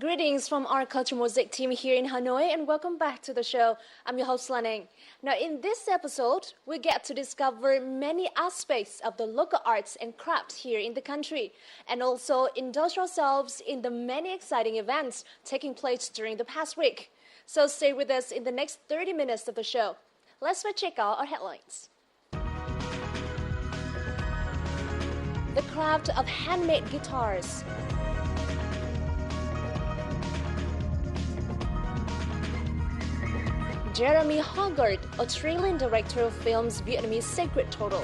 Greetings from our Culture Mosaic team here in Hanoi and welcome back to the show. I'm your host Lan. Now in this episode, we get to discover many aspects of the local arts and craft here in the country and also indulge ourselves in the many exciting events taking place during the past week. So stay with us in the next 30 minutes of the show. Let's first check out our headlines. The craft of handmade guitars. Jeremy Hogarth, Australian director of films Vietnamese Sacred Total.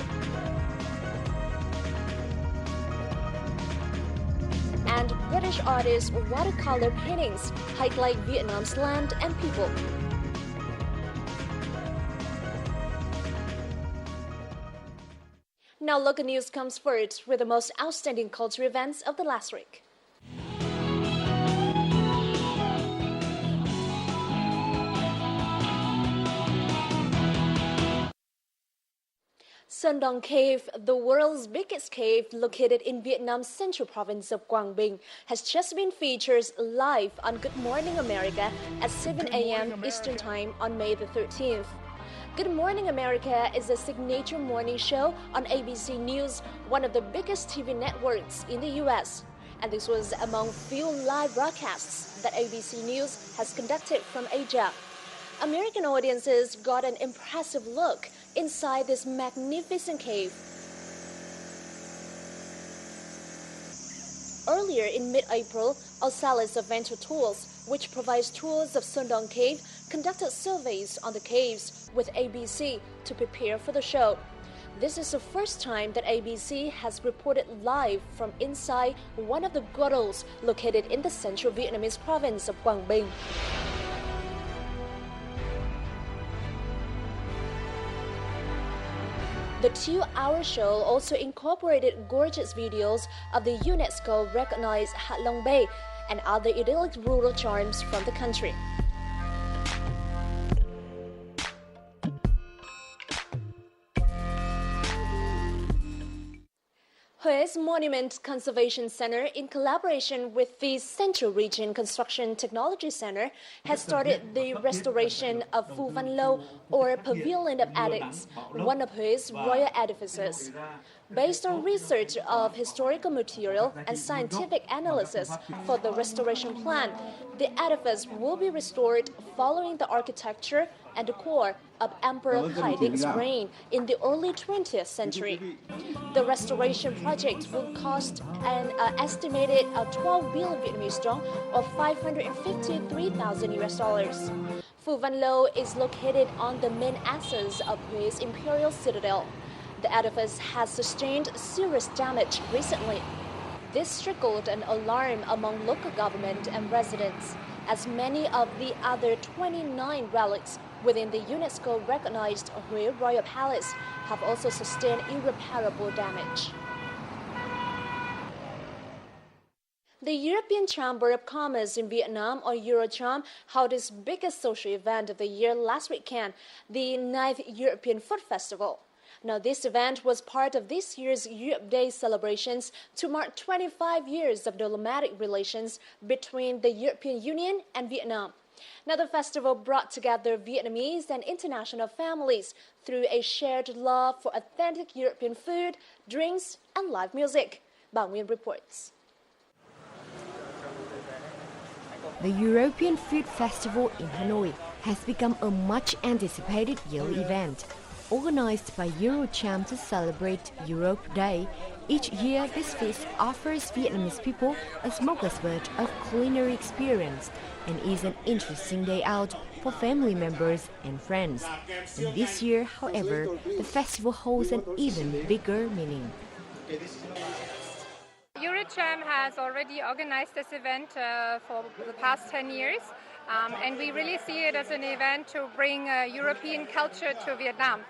And British artist watercolor paintings highlight Vietnam's land and people. Now local news comes first with the most outstanding cultural events of the last week. Sơn Đông Cave, the world's biggest cave located in Vietnam's central province of Quang Binh, has just been featured live on Good Morning America at 7 a.m. Eastern Time on May the 13th. Good Morning America is a signature morning show on ABC News, one of the biggest TV networks in the U.S. And this was among few live broadcasts that ABC News has conducted from Asia. American audiences got an impressive look inside this magnificent cave. Earlier in mid-April, Osalis Adventure Tours, which provides tours of Sơn Đông Cave, conducted surveys on the caves with ABC to prepare for the show. This is the first time that ABC has reported live from inside one of the grottos located in the central Vietnamese province of Quang Binh. The 2-hour show also incorporated gorgeous videos of the UNESCO-recognized Hạ Long Bay and other idyllic rural charms from the country. Hue's Monument Conservation Center, in collaboration with the Central Region Construction Technology Center, has started the restoration of Phu Văn Lâu, or Pavilion of Addicts, one of Hue's royal edifices. Based on research of historical material and scientific analysis for the restoration plan, the edifice will be restored following the architecture and decor of Emperor Haiding's reign in the early 20th century. The restoration project will cost an estimated 12 billion Vietnamese dong, or $553,000. Phu Văn Lâu is located on the main axis of Hue's imperial citadel. The edifice has sustained serious damage recently. This triggered an alarm among local government and residents, as many of the other 29 relics within the UNESCO-recognized Hue Royal Palace have also sustained irreparable damage. The European Chamber of Commerce in Vietnam, or Eurocharm, held its biggest social event of the year last weekend, the 9th European Food Festival. Now, this event was part of this year's Europe Day celebrations to mark 25 years of diplomatic relations between the European Union and Vietnam. Now, the festival brought together Vietnamese and international families through a shared love for authentic European food, drinks, and live music. Bảo Nguyên reports. The European Food Festival in Hanoi has become a much-anticipated yearly event. Organized by Eurocharm to celebrate Europe Day, each year this feast offers Vietnamese people a smorgasbord of culinary experience and is an interesting day out for family members and friends. And this year, however, the festival holds an even bigger meaning. Eurocharm has already organized this event for the past 10 years. And we really see it as an event to bring European culture to Vietnam.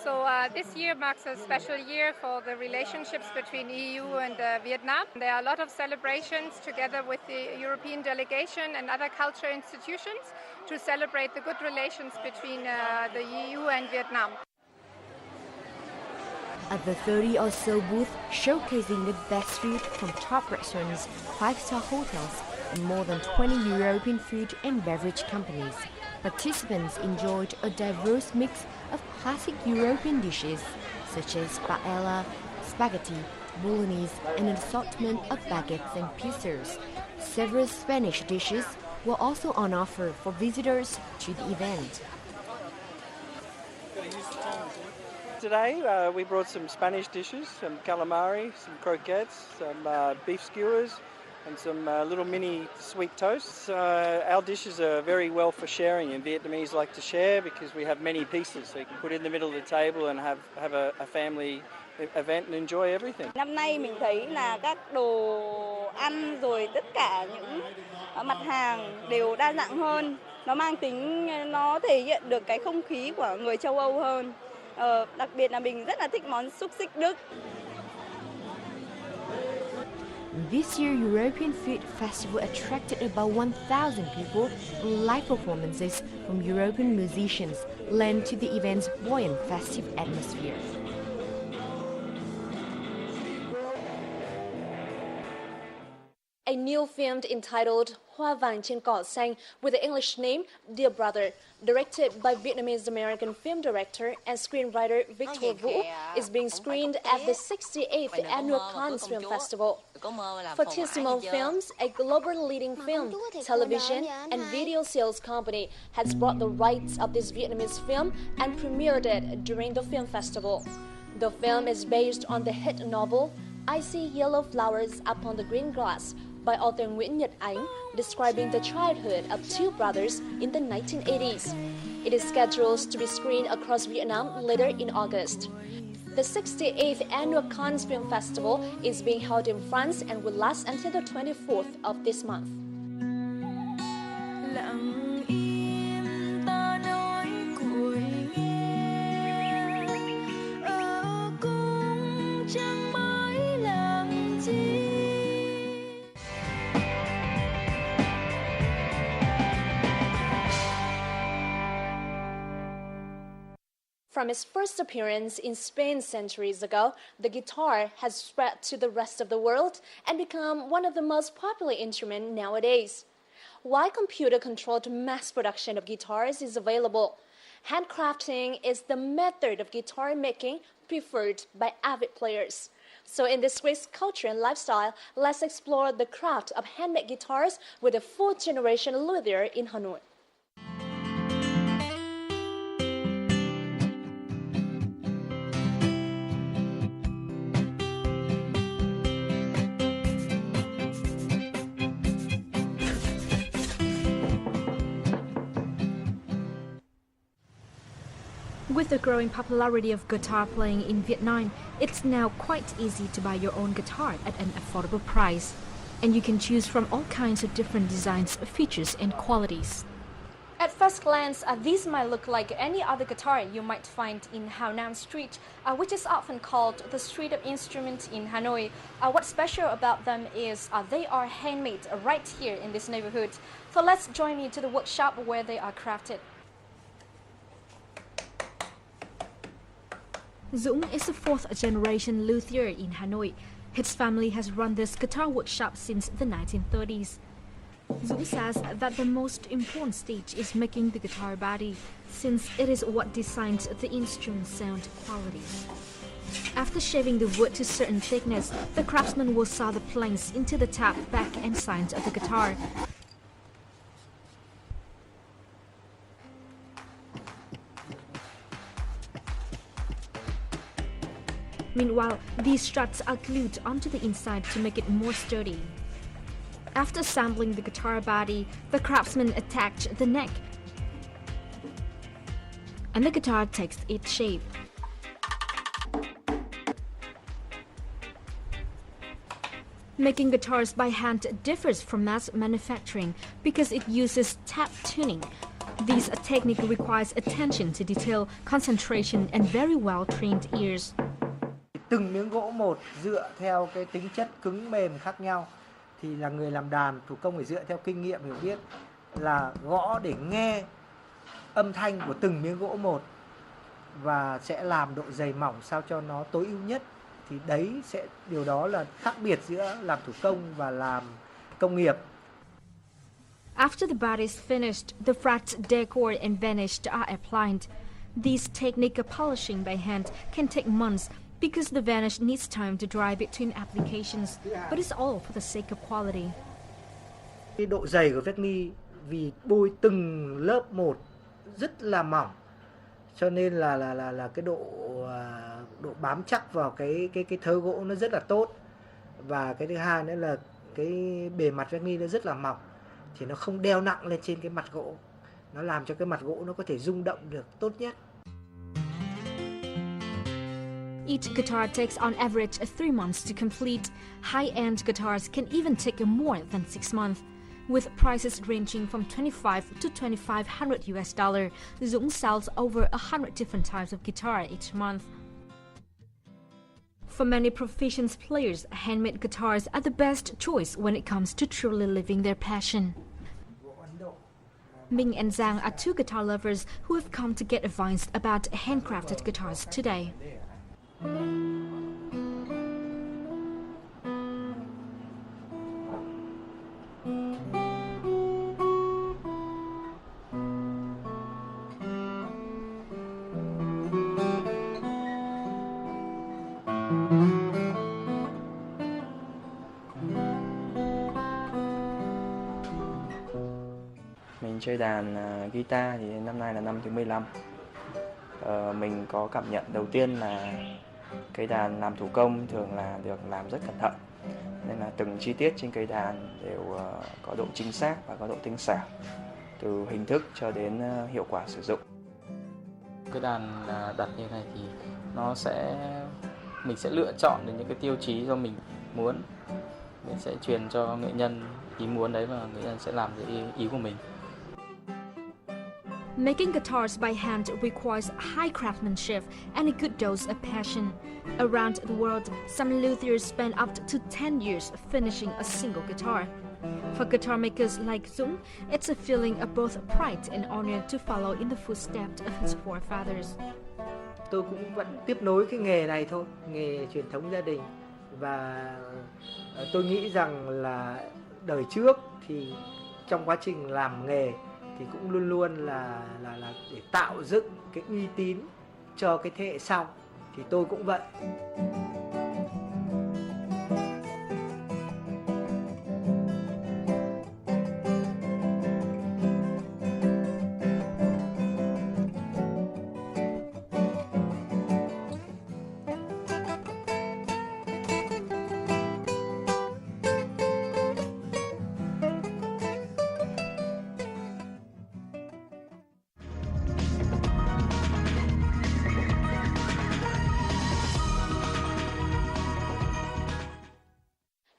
So this year marks a special year for the relationships between EU and Vietnam. There are a lot of celebrations together with the European delegation and other culture institutions to celebrate the good relations between the EU and Vietnam. At the 30 or so booth showcasing the best food from top restaurants, 5-star hotels, and more than 20 European food and beverage companies. Participants enjoyed a diverse mix of classic European dishes such as paella, spaghetti, bolognese, and an assortment of baguettes and pizzas. Several Spanish dishes were also on offer for visitors to the event. Today we brought some Spanish dishes, some calamari, some croquettes, some beef skewers and some little mini sweet toasts. Our dishes are very well for sharing, and Vietnamese like to share because we have many pieces, so you can put it in the middle of the table and have a family event and enjoy everything. Năm nay mình thấy là các đồ ăn rồi tất cả những mặt hàng đều đa dạng hơn. Nó mang tính, nó thể hiện được cái không khí của người châu Âu hơn. Đặc biệt là mình rất là thích món xúc xích Đức. This year, European Food Festival attracted about 1,000 people, and live performances from European musicians lent to the event's buoyant festive atmosphere. A new film entitled Hoa vàng trên cỏ xanh with the English name Dear Brother, directed by Vietnamese-American film director and screenwriter Victor Vũ, is being screened at the 68th Annual Cannes Film Festival. Fortissimo Films, a global leading film, television and video sales company, has bought the rights of this Vietnamese film and premiered it during the film festival. The film is based on the hit novel I See Yellow Flowers Upon the Green Grass by author Nguyễn Nhật Ánh, describing the childhood of two brothers in the 1980s. It is scheduled to be screened across Vietnam later in August. The 68th Annual Cannes Film Festival is being held in France and will last until the 24th of this month. From its first appearance in Spain centuries ago, the guitar has spread to the rest of the world and become one of the most popular instruments nowadays. While computer-controlled mass production of guitars is available, handcrafting is the method of guitar making preferred by avid players. So in this week's Culture and Lifestyle, let's explore the craft of handmade guitars with a fourth-generation luthier in Hanoi. With the growing popularity of guitar playing in Vietnam, it's now quite easy to buy your own guitar at an affordable price. And you can choose from all kinds of different designs, features and qualities. At first glance, these might look like any other guitar you might find in Hào Nam Street, which is often called the Street of Instruments in Hanoi. What's special about them is they are handmade right here in this neighborhood. So let's join me to the workshop where they are crafted. Dũng is a fourth-generation luthier in Hanoi. His family has run this guitar workshop since the 1930s. Dũng says that the most important stage is making the guitar body, since it is what decides the instrument's sound quality. After shaving the wood to certain thickness, the craftsman will saw the planks into the top, back and sides of the guitar. Meanwhile, these struts are glued onto the inside to make it more sturdy. After assembling the guitar body, the craftsman attached the neck, and the guitar takes its shape. Making guitars by hand differs from mass manufacturing because it uses tap tuning. This technique requires attention to detail, concentration, and very well-trained ears. Từng miếng gỗ một dựa theo cái tính chất cứng mềm khác nhau, thì là người làm đàn thủ công phải dựa theo kinh nghiệm hiểu biết là gõ để nghe âm thanh của từng miếng gỗ một và sẽ làm độ dày mỏng sao cho nó tối ưu nhất. Thì đấy điều đó là khác biệt giữa làm thủ công và làm công nghiệp. After the body is finished, the fret, decor and varnish are applied. This technique of polishing by hand can take months because the varnish needs time to dry between applications, but it's all for the sake of quality. Cái độ dày của vét ni vì bôi từng lớp một rất là mỏng, cho nên là cái độ bám chắc vào cái thớ gỗ nó rất là tốt, và cái thứ hai nữa là cái bề mặt vét ni nó rất là mỏng thì nó không đeo nặng lên trên cái mặt gỗ, nó làm cho cái mặt gỗ nó có thể rung động được tốt nhất. Each guitar takes on average 3 months to complete. High-end guitars can even take more than 6 months. With prices ranging from $25 to $2,500 Dũng sells over 100 different types of guitar each month. For many proficient players, handmade guitars are the best choice when it comes to truly living their passion. Ming and Zhang are two guitar lovers who have come to get advice about handcrafted guitars today. Mình chơi đàn guitar thì năm nay là năm thứ 15. Mình có cảm nhận đầu tiên là cây đàn làm thủ công thường là được làm rất cẩn thận, nên là từng chi tiết trên cây đàn đều có độ chính xác và có độ tinh xảo, từ hình thức cho đến hiệu quả sử dụng. Cái đàn đặt như này thì mình sẽ lựa chọn được những cái tiêu chí do mình muốn, mình sẽ truyền cho nghệ nhân ý muốn đấy và nghệ nhân sẽ làm cái ý của mình. Making guitars by hand requires high craftsmanship and a good dose of passion. Around the world, some luthiers spend up to 10 years finishing a single guitar. For guitar makers like Dũng, it's a feeling of both pride and honor to follow in the footsteps of his forefathers. Tôi cũng vẫn tiếp nối cái nghề này thôi, nghề truyền thống gia đình, và tôi nghĩ rằng là đời trước thì trong quá trình làm nghề thì cũng luôn luôn là để tạo dựng cái uy tín cho cái thế hệ sau, thì tôi cũng vậy.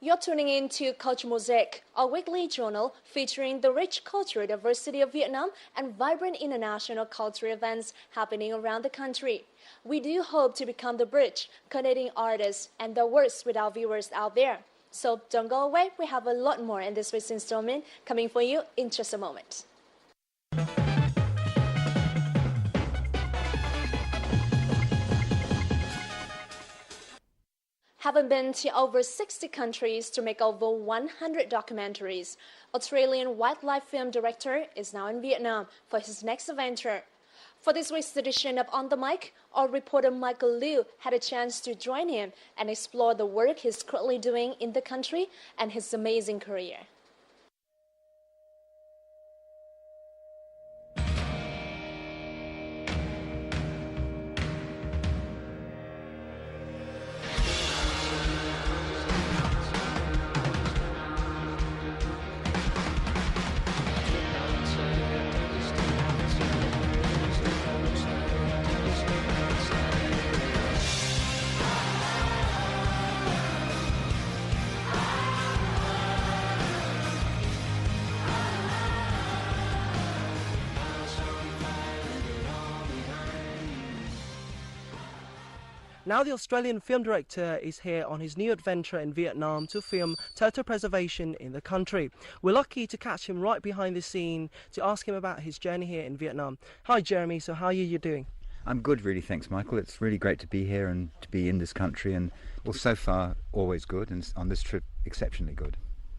You're tuning in to Culture Mosaic, a weekly journal featuring the rich cultural diversity of Vietnam and vibrant international cultural events happening around the country. We do hope to become the bridge connecting artists and their works with our viewers out there. So don't go away, we have a lot more in this week's installment coming for you in just a moment. Having been to over 60 countries to make over 100 documentaries, Australian wildlife film director is now in Vietnam for his next adventure. For this week's edition of On the Mic, our reporter Michael Liu had a chance to join him and explore the work he's currently doing in the country and his amazing career. Now the Australian film director is here on his new adventure in Vietnam to film turtle preservation in the country. We're lucky to catch him right behind the scene to ask him about his journey here in Vietnam. Hi Jeremy, so how are you doing? I'm good, really, thanks Michael. It's really great to be here and to be in this country, and well, so far always good, and on this trip exceptionally good.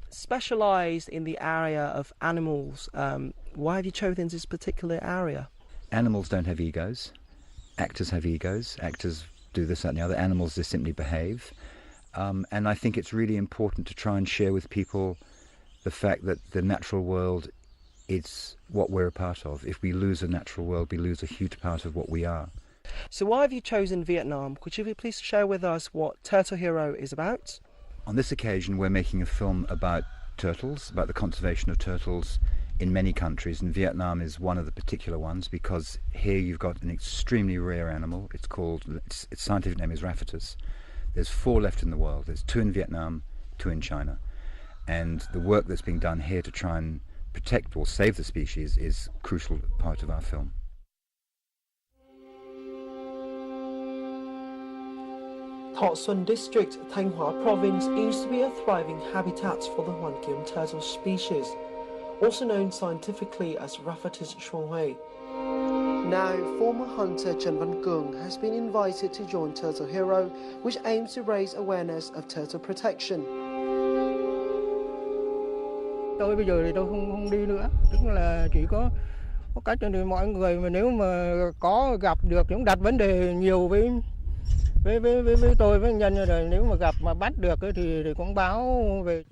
specialised in the area of animals. Why have you chosen this particular area? Animals don't have egos. Actors have egos. Actors do this, that and the other. Animals just simply behave. And I think it's really important to try and share with people the fact that the natural world is what we're a part of. If we lose a natural world, we lose a huge part of what we are. So why have you chosen Vietnam? Could you please share with us what Turtle Hero is about? On this occasion, we're making a film about turtles, about the conservation of turtles in many countries, and Vietnam is one of the particular ones because here you've got an extremely rare animal. Its scientific name is Raphitus. There's 4 left in the world. There's 2 in Vietnam, 2 in China. And the work that's being done here to try and protect or save the species is a crucial part of our film. Thọ Xuân District, Thanh Hóa Province used to be a thriving habitat for the Hoan-Kiem turtle species, also known scientifically as Raphitus shuanghui. Now, former hunter Trần Văn Cường has been invited to join Turtle Hero, which aims to raise awareness of turtle protection. Tôi bây giờ thì tôi không đi nữa, tức là chỉ có cách cho mọi người mà nếu mà có gặp được cũng đặt vấn đề nhiều với tôi với nhân rồi nếu mà gặp mà bắt được thì cũng báo về.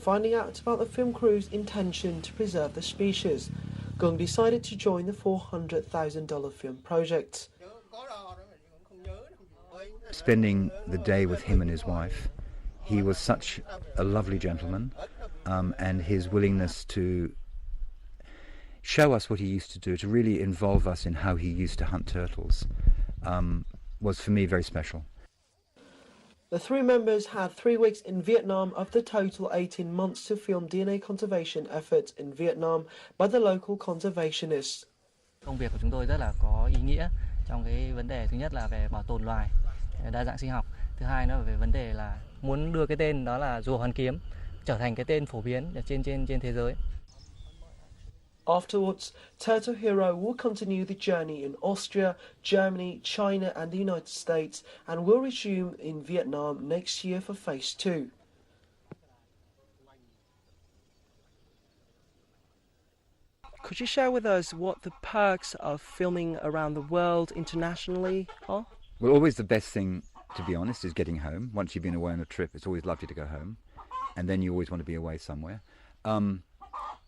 Finding out about the film crew's intention to preserve the species, Cường decided to join the $400,000 film project. Spending the day with him and his wife, he was such a lovely gentleman, and his willingness to show us what he used to do, to really involve us in how he used to hunt turtles, was for me very special. The 3 members had 3 weeks in Vietnam of the total 18 months to film DNA conservation efforts in Vietnam by the local conservationists. Công việc của chúng tôi rất là có ý nghĩa trong cái vấn đề thứ nhất là về bảo tồn loài, đa dạng sinh học. Thứ hai nữa về vấn đề là muốn đưa cái tên đó là rùa Hoan Kiếm trở thành cái tên phổ biến trên thế giới. Afterwards, Turtle Hero will continue the journey in Austria, Germany, China and the United States and will resume in Vietnam next year for Phase 2. Could you share with us what the perks of filming around the world internationally are? Well, always the best thing, to be honest, is getting home. Once you've been away on a trip, it's always lovely to go home. And then you always want to be away somewhere.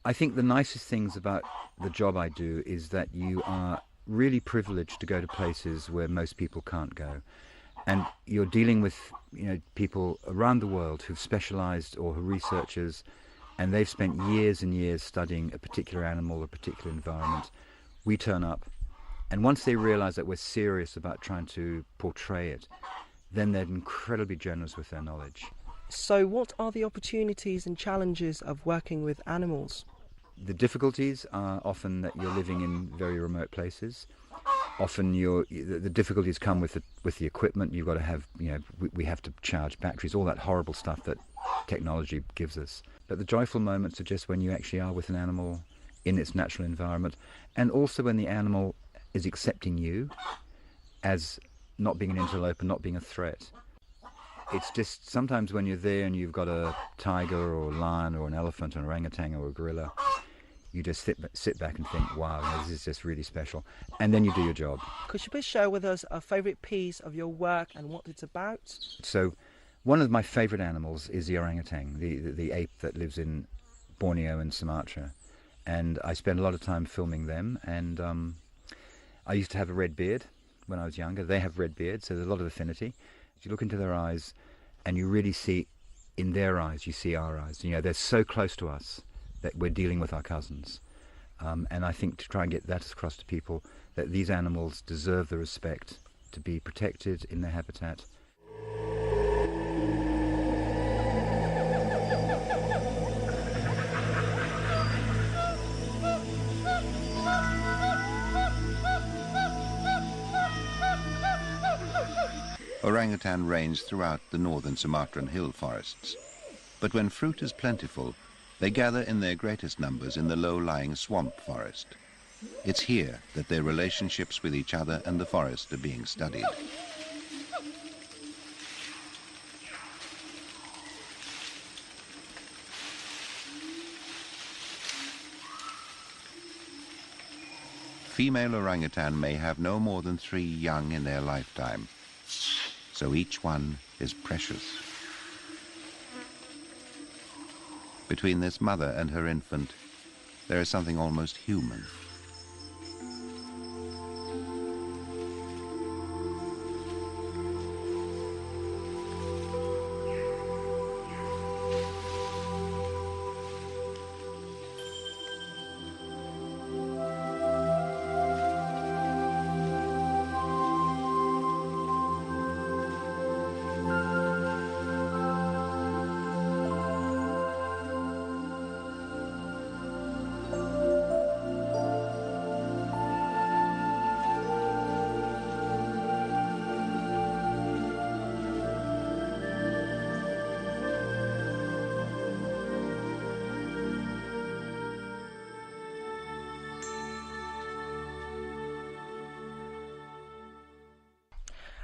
I think the nicest things about the job I do is that you are really privileged to go to places where most people can't go. And you're dealing with people around the world who've specialised or who are researchers, and they've spent years and years studying a particular animal, a particular environment. We turn up, and once they realise that we're serious about trying to portray it, then they're incredibly generous with their knowledge. So what are the opportunities and challenges of working with animals? The difficulties are often that you're living in very remote places. Often the difficulties come with the equipment. You've got to have, we have to charge batteries, all that horrible stuff that technology gives us. But the joyful moments are just when you actually are with an animal in its natural environment, and also when the animal is accepting you as not being an interloper, not being a threat. It's just sometimes when you're there and you've got a tiger or a lion or an elephant or an orangutan or a gorilla, you just sit back and think, wow, this is just really special. And then you do your job. Could you please share with us a favourite piece of your work and what it's about? So one of my favourite animals is the orangutan, the ape that lives in Borneo and Sumatra. And I spend a lot of time filming them. And I used to have a red beard when I was younger. They have red beards, so there's a lot of affinity. You look into their eyes and you really see, in their eyes, you see our eyes. They're so close to us that we're dealing with our cousins. And I think to try and get that across to people, that these animals deserve the respect to be protected in their habitat. Orangutan range throughout the northern Sumatran hill forests. But when fruit is plentiful, they gather in their greatest numbers in the low-lying swamp forest. It's here that their relationships with each other and the forest are being studied. female orangutan may have no more than 3 young in their lifetime, so each one is precious. Between this mother and her infant, there is something almost human.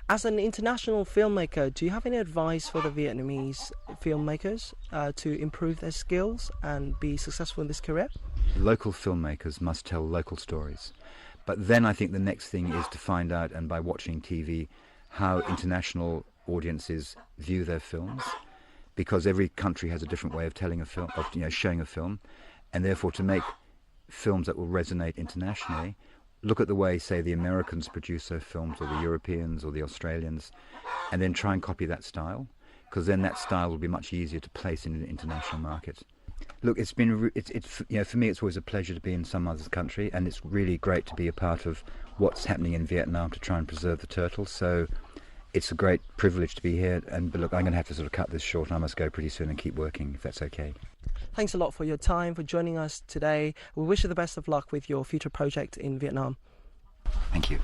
As an international filmmaker, do you have any advice for the Vietnamese filmmakers to improve their skills and be successful in this career? Local filmmakers must tell local stories. But then I think the next thing is to find out, and by watching TV, how international audiences view their films, because every country has a different way of telling a film, of showing a film, and therefore to make films that will resonate internationally, look at the way, say, the Americans produce their films, or the Europeans, or the Australians, and then try and copy that style, because then that style will be much easier to place in an international market. Look, it's been, for me, it's always a pleasure to be in some other country, and it's really great to be a part of what's happening in Vietnam to try and preserve the turtle. So it's a great privilege to be here. But look, I'm going to have to sort of cut this short. I must go pretty soon and keep working, if that's okay. Thanks a lot for your time, for joining us today. We wish you the best of luck with your future project in Vietnam. Thank you.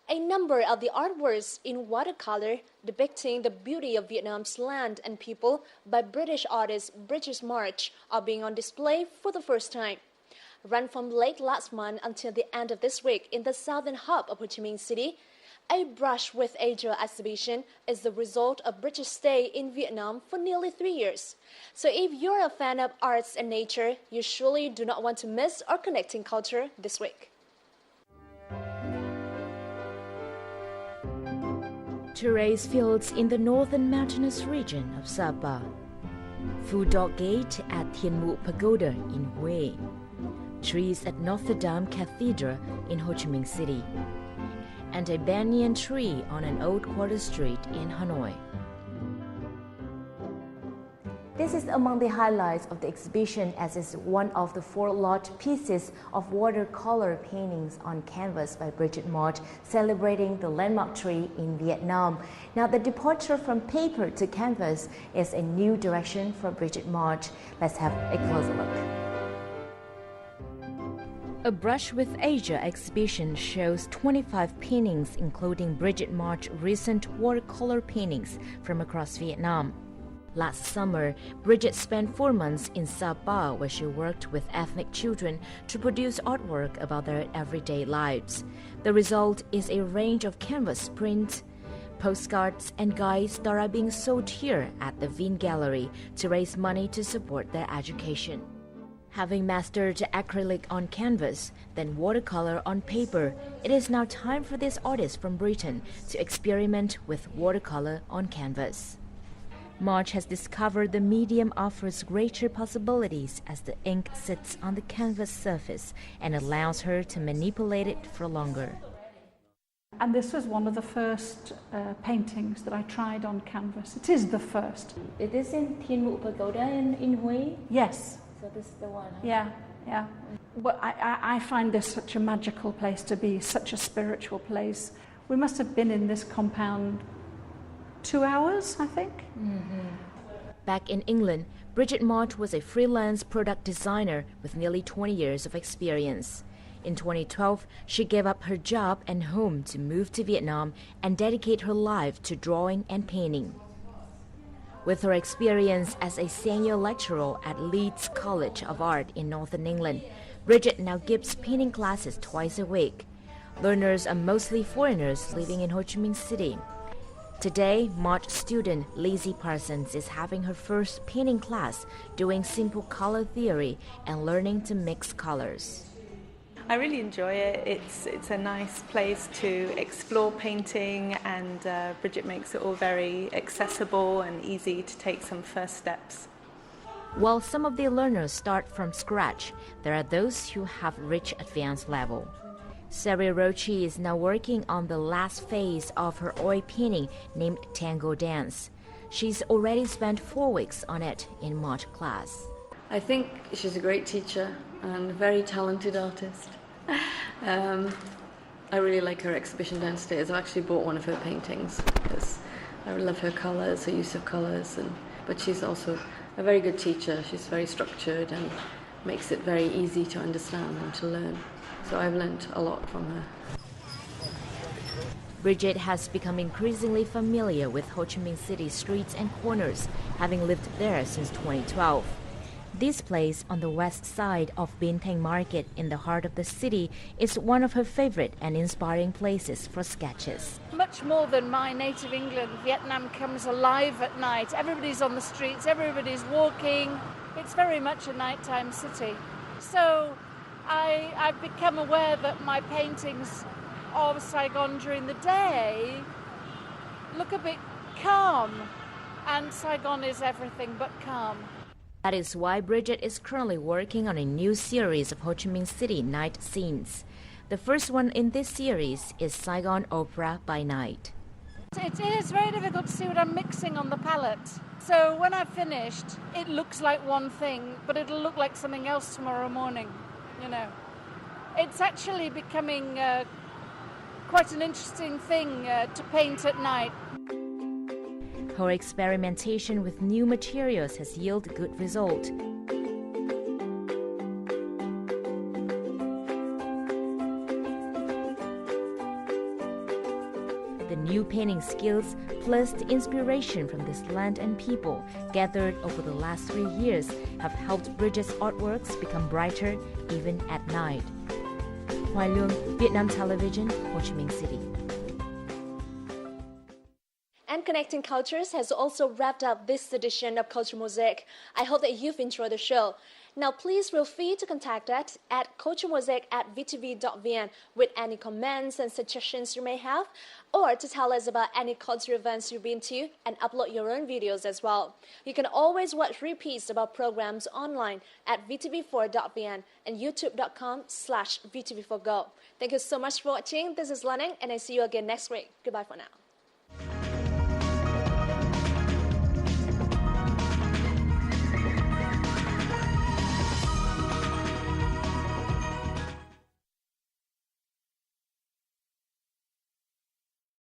A number of the artworks in watercolor depicting the beauty of Vietnam's land and people by British artist Bridget March are being on display for the first time. Run from late last month until the end of this week in the southern hub of Ho Chi Minh City, A Brush with Asia exhibition is the result of Bridget's stay in Vietnam for nearly 3 years. So if you're a fan of arts and nature, you surely do not want to miss our connecting culture this week. Terrace fields in the northern mountainous region of Sapa. Phu Dog Gate at Thiên Mụ Pagoda in Hue. Trees at Notre Dame Cathedral in Ho Chi Minh City. And a banyan tree on an old quarter street in Hanoi. This is among the highlights of the exhibition, as is one of the 4 large pieces of watercolor paintings on canvas by Bridget March celebrating the landmark tree in Vietnam. Now, the departure from paper to canvas is a new direction for Bridget March. Let's have a closer look. A Brush with Asia exhibition shows 25 paintings, including Bridget March's recent watercolor paintings from across Vietnam. Last summer, Bridget spent 4 months in Sapa, where she worked with ethnic children to produce artwork about their everyday lives. The result is a range of canvas prints, postcards, and guides that are being sold here at the Vin Gallery to raise money to support their education. Having mastered acrylic on canvas, then watercolor on paper, it is now time for this artist from Britain to experiment with watercolor on canvas. March has discovered the medium offers greater possibilities as the ink sits on the canvas surface and allows her to manipulate it for longer. And this was one of the first paintings that I tried on canvas. It is the first. It is in Thiên Mụ Pagoda in Hue? Yes. So this is the one? Huh? Yeah. But I find this such a magical place to be, such a spiritual place. We must have been in this compound 2 hours, I think. Mm-hmm. Back in England, Bridget March was a freelance product designer with nearly 20 years of experience. In 2012, she gave up her job and home to move to Vietnam and dedicate her life to drawing and painting. With her experience as a senior lecturer at Leeds College of Art in Northern England, Bridget now gives painting classes twice a week. Learners are mostly foreigners living in Ho Chi Minh City. Today, Mott student Lizzie Parsons is having her first painting class, doing simple color theory and learning to mix colors. I really enjoy it. It's a nice place to explore painting, and Bridget makes it all very accessible and easy to take some first steps. While some of the learners start from scratch, there are those who have reached advanced level. Sari Rochi is now working on the last phase of her oil painting named Tango Dance. She's already spent 4 weeks on it in Mott class. I think she's a great teacher and a very talented artist. I really like her exhibition downstairs. I've actually bought one of her paintings because I love her colours, her use of colours, but she's also a very good teacher. She's very structured and makes it very easy to understand and to learn. So I've learned a lot from her. Bridget has become increasingly familiar with Ho Chi Minh City's streets and corners, having lived there since 2012. This place on the west side of Binh Thanh Market in the heart of the city is one of her favorite and inspiring places for sketches. Much more than my native England, Vietnam comes alive at night. Everybody's on the streets, everybody's walking. It's very much a nighttime city. So I've become aware that my paintings of Saigon during the day look a bit calm, and Saigon is everything but calm. That is why Bridget is currently working on a new series of Ho Chi Minh City night scenes. The first one in this series is Saigon Opera by Night. It is very difficult to see what I'm mixing on the palette. So when I've finished, it looks like one thing, but it'll look like something else tomorrow morning, you know. It's actually becoming quite an interesting thing to paint at night. Her experimentation with new materials has yielded good result. The new painting skills plus the inspiration from this land and people gathered over the last 3 years have helped Bridget's artworks become brighter even at night. Hoài Lương, Vietnam Television, Ho Chi Minh City. And Connecting Cultures has also wrapped up this edition of Culture Mosaic. I hope that you've enjoyed the show. Now, please feel free to contact us at culturemosaic@vtv.vn with any comments and suggestions you may have, or to tell us about any culture events you've been to and upload your own videos as well. You can always watch repeats of our programs online at vtv4.vn and youtube.com/vtv4go. Thank you so much for watching. This is Lan Anh, and I see you again next week. Goodbye for now.